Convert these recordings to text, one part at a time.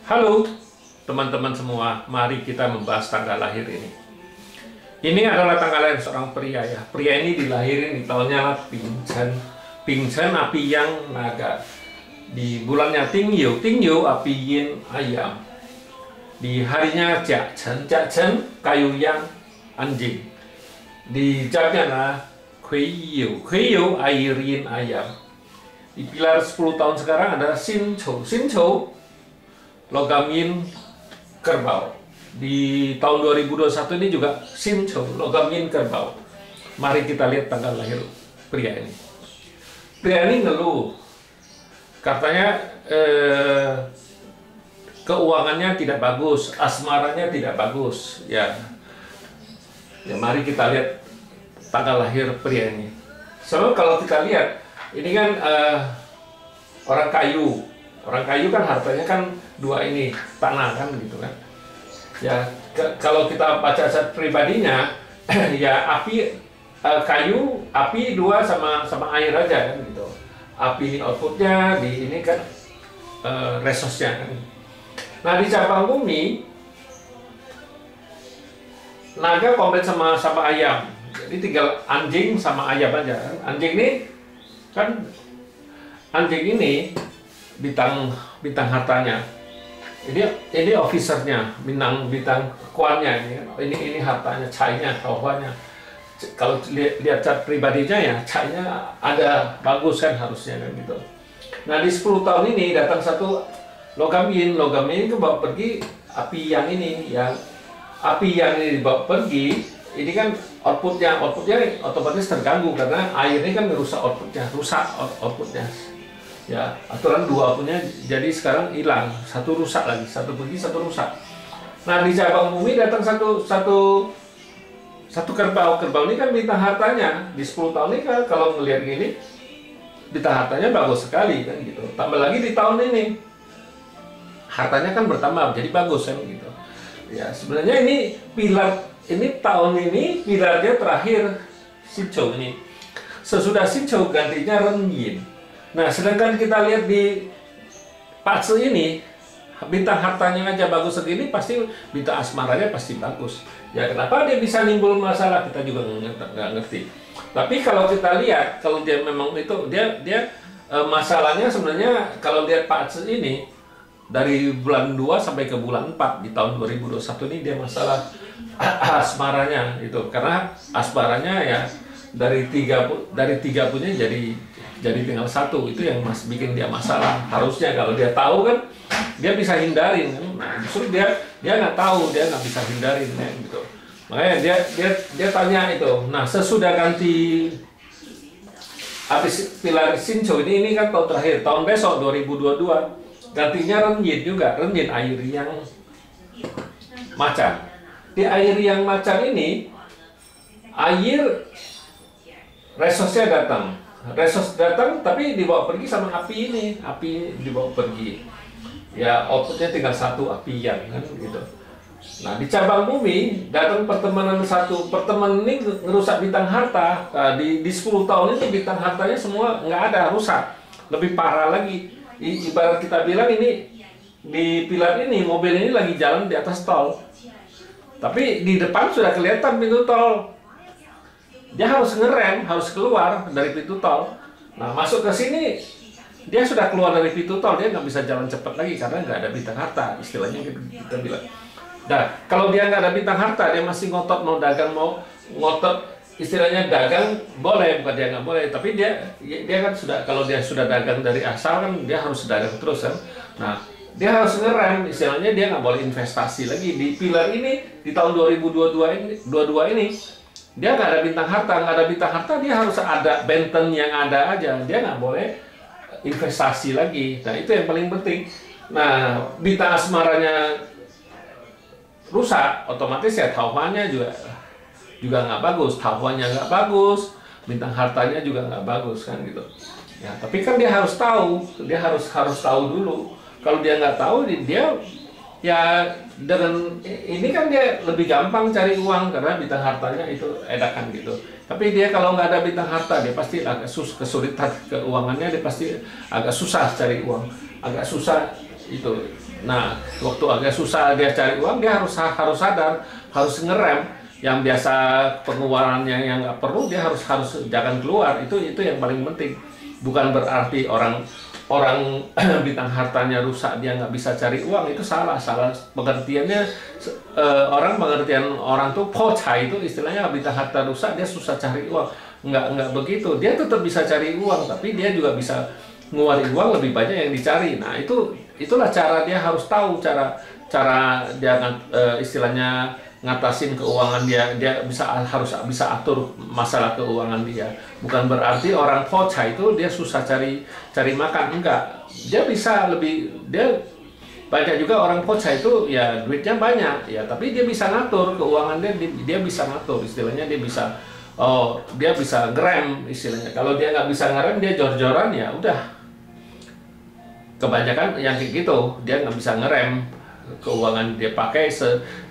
Halo teman-teman semua, mari kita membahas tanggal lahir ini. Ini adalah tanggal lahir seorang pria ya. Pria ini dilahirin di tahunnya Pingchen. Pingchen api yang naga. Di bulannya Tingyu, Tingyu api yin ayam. Di harinya Jiachen, Jiachen kayu yang anjing. Di jamnya nah Kuiyu, Kuiyu air yin ayam. Di pilar 10 tahun sekarang ada Xinqiu, Xinqiu logam yin kerbau. Di tahun 2021 ini juga Xinqiu logam yin kerbau. Mari kita lihat tanggal lahir pria ini. Pria ini ngeluh, katanya keuangannya tidak bagus, asmaranya tidak bagus. Ya, mari kita lihat tanggal lahir pria ini. Soalnya kalau kita lihat, ini kan orang kayu. Orang kayu kan hartanya kan dua ini, tanah kan gitu kan. Ya, kalau kita baca zat pribadinya, ya api, kayu, api dua sama air aja kan gitu. Api ini outputnya, di ini kan resource-nya kan. Nah di cabang bumi, naga komplit sama ayam. Jadi tinggal anjing sama ayam aja kan. Anjing ini bintang hartanya. Ini officernya, bintang kuannya ini hartanya, cainya, tauhanya. Kalau lihat cat pribadinya ya, cainya ada bagus kan harusnya kan gitu. Nah di 10 tahun ini datang satu logam yin bawa pergi api yang ini, api yang ini dibawa pergi. Ini kan outputnya otomatis terganggu karena air ini kan merusak outputnya. Ya, aturan dua outputnya jadi sekarang hilang, satu rusak lagi, satu pergi, satu rusak. Nah di cabang bumi datang satu kerbau ini kan bintang hartanya di 10 tahun ini kan kalau melihat gini bintang hartanya bagus sekali kan gitu. Tambah lagi di tahun ini hartanya kan bertambah jadi bagus kan gitu. Ya sebenarnya ini tahun ini pilarnya terakhir Xinqiu ini. Sesudah Xinqiu gantinya Ren Yin. Nah, sedangkan kita lihat di Patsu ini, bintang hartanya aja bagus segini, pasti bintang asmaranya pasti bagus. Ya, kenapa dia bisa nimbul masalah, kita juga nggak ngerti. Tapi kalau kita lihat, kalau dia memang itu, dia masalahnya sebenarnya, kalau lihat Patsu ini, dari bulan 2 sampai ke bulan 4 di tahun 2021 ini dia masalah asmaranya itu. Karena asmaranya ya dari tiga punya jadi tinggal satu, itu yang bikin dia masalah. Harusnya kalau dia tahu kan dia bisa hindarin kan. Nah justru dia nggak tahu, dia nggak bisa hindarin kan gitu. Makanya dia tanya itu. Nah sesudah ganti habis pilar Xinqiu ini kan tahun terakhir, tahun besok 2022 gantinya Ren Yin juga, Ren Yin air yang macan. Di air yang macan ini air resource-nya datang tapi dibawa pergi sama api ini, api dibawa pergi. Ya outputnya tinggal satu api yang kan gitu. Nah di cabang bumi datang pertemanan ini ngerusak bintang harta. Nah, di 10 tahun ini bintang hartanya semua nggak ada, rusak. Lebih parah lagi. Ibarat kita bilang ini di pilar ini mobil ini lagi jalan di atas tol, tapi di depan sudah kelihatan pintu tol. Dia harus ngerem, harus keluar dari pintu tol. Nah masuk ke sini dia sudah keluar dari pintu tol, dia nggak bisa jalan cepat lagi karena nggak ada bintang harta, istilahnya kita bilang. Nah kalau dia nggak ada bintang harta, dia masih ngotot mau dagang, mau ngotot istilahnya dagang boleh, bukan dia nggak boleh, tapi dia kan sudah, kalau dia sudah dagang dari asal kan dia harus dagang terus kan. Nah dia harus ngerem, istilahnya dia nggak boleh investasi lagi di pilar ini di tahun 2022 ini. Dia nggak ada bintang harta, dia harus ada benten yang ada aja, dia nggak boleh investasi lagi. Nah itu yang paling penting. Nah bintang asmaranya rusak, otomatis ya tauhannya juga nggak bagus, tauhannya nggak bagus, bintang hartanya juga nggak bagus kan gitu. Ya tapi kan dia harus tahu, dia harus tahu dulu. Kalau dia nggak tahu, dia ya dengan ini kan dia lebih gampang cari uang karena bintang hartanya itu edakan gitu. Tapi dia kalau nggak ada bintang harta, dia pasti agak kesulitan keuangannya, dia pasti agak susah cari uang, agak susah itu Nah, waktu agak susah dia cari uang, dia harus sadar, harus ngerem. Yang biasa pengeluarannya yang nggak perlu, dia harus jangan keluar. Itu yang paling penting. Bukan berarti orang bintang hartanya rusak dia nggak bisa cari uang, itu salah pengertiannya. Pengertian orang tuh pocai itu istilahnya bintang harta rusak dia susah cari uang. Nggak begitu, dia tetap bisa cari uang, tapi dia juga bisa ngeluarin uang lebih banyak yang dicari. Nah, itulah cara dia harus tahu cara dia istilahnya ngatasin keuangan dia harus bisa atur masalah keuangan dia. Bukan berarti orang poca itu dia susah cari makan, enggak. Dia banyak juga orang poca itu ya duitnya banyak ya, tapi dia bisa ngatur keuangan dia bisa ngatur, istilahnya dia bisa ngerem istilahnya. Kalau dia nggak bisa ngerem, dia jor-joran, ya udah. Kebanyakan yang kayak gitu, dia nggak bisa ngerem keuangan dia pakai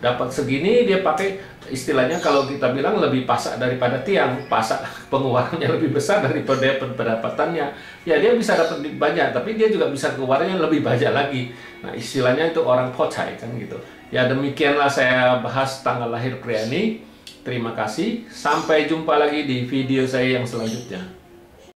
dapat segini, dia pakai istilahnya kalau kita bilang lebih pasak daripada tiang, pasak pengeluarannya lebih besar daripada pendapatannya. Ya dia bisa dapat banyak, tapi dia juga bisa keluarnya lebih banyak lagi. Nah, istilahnya itu orang pocai kan gitu. Ya demikianlah saya bahas tanggal lahir pria ini. Terima kasih, sampai jumpa lagi di video saya yang selanjutnya.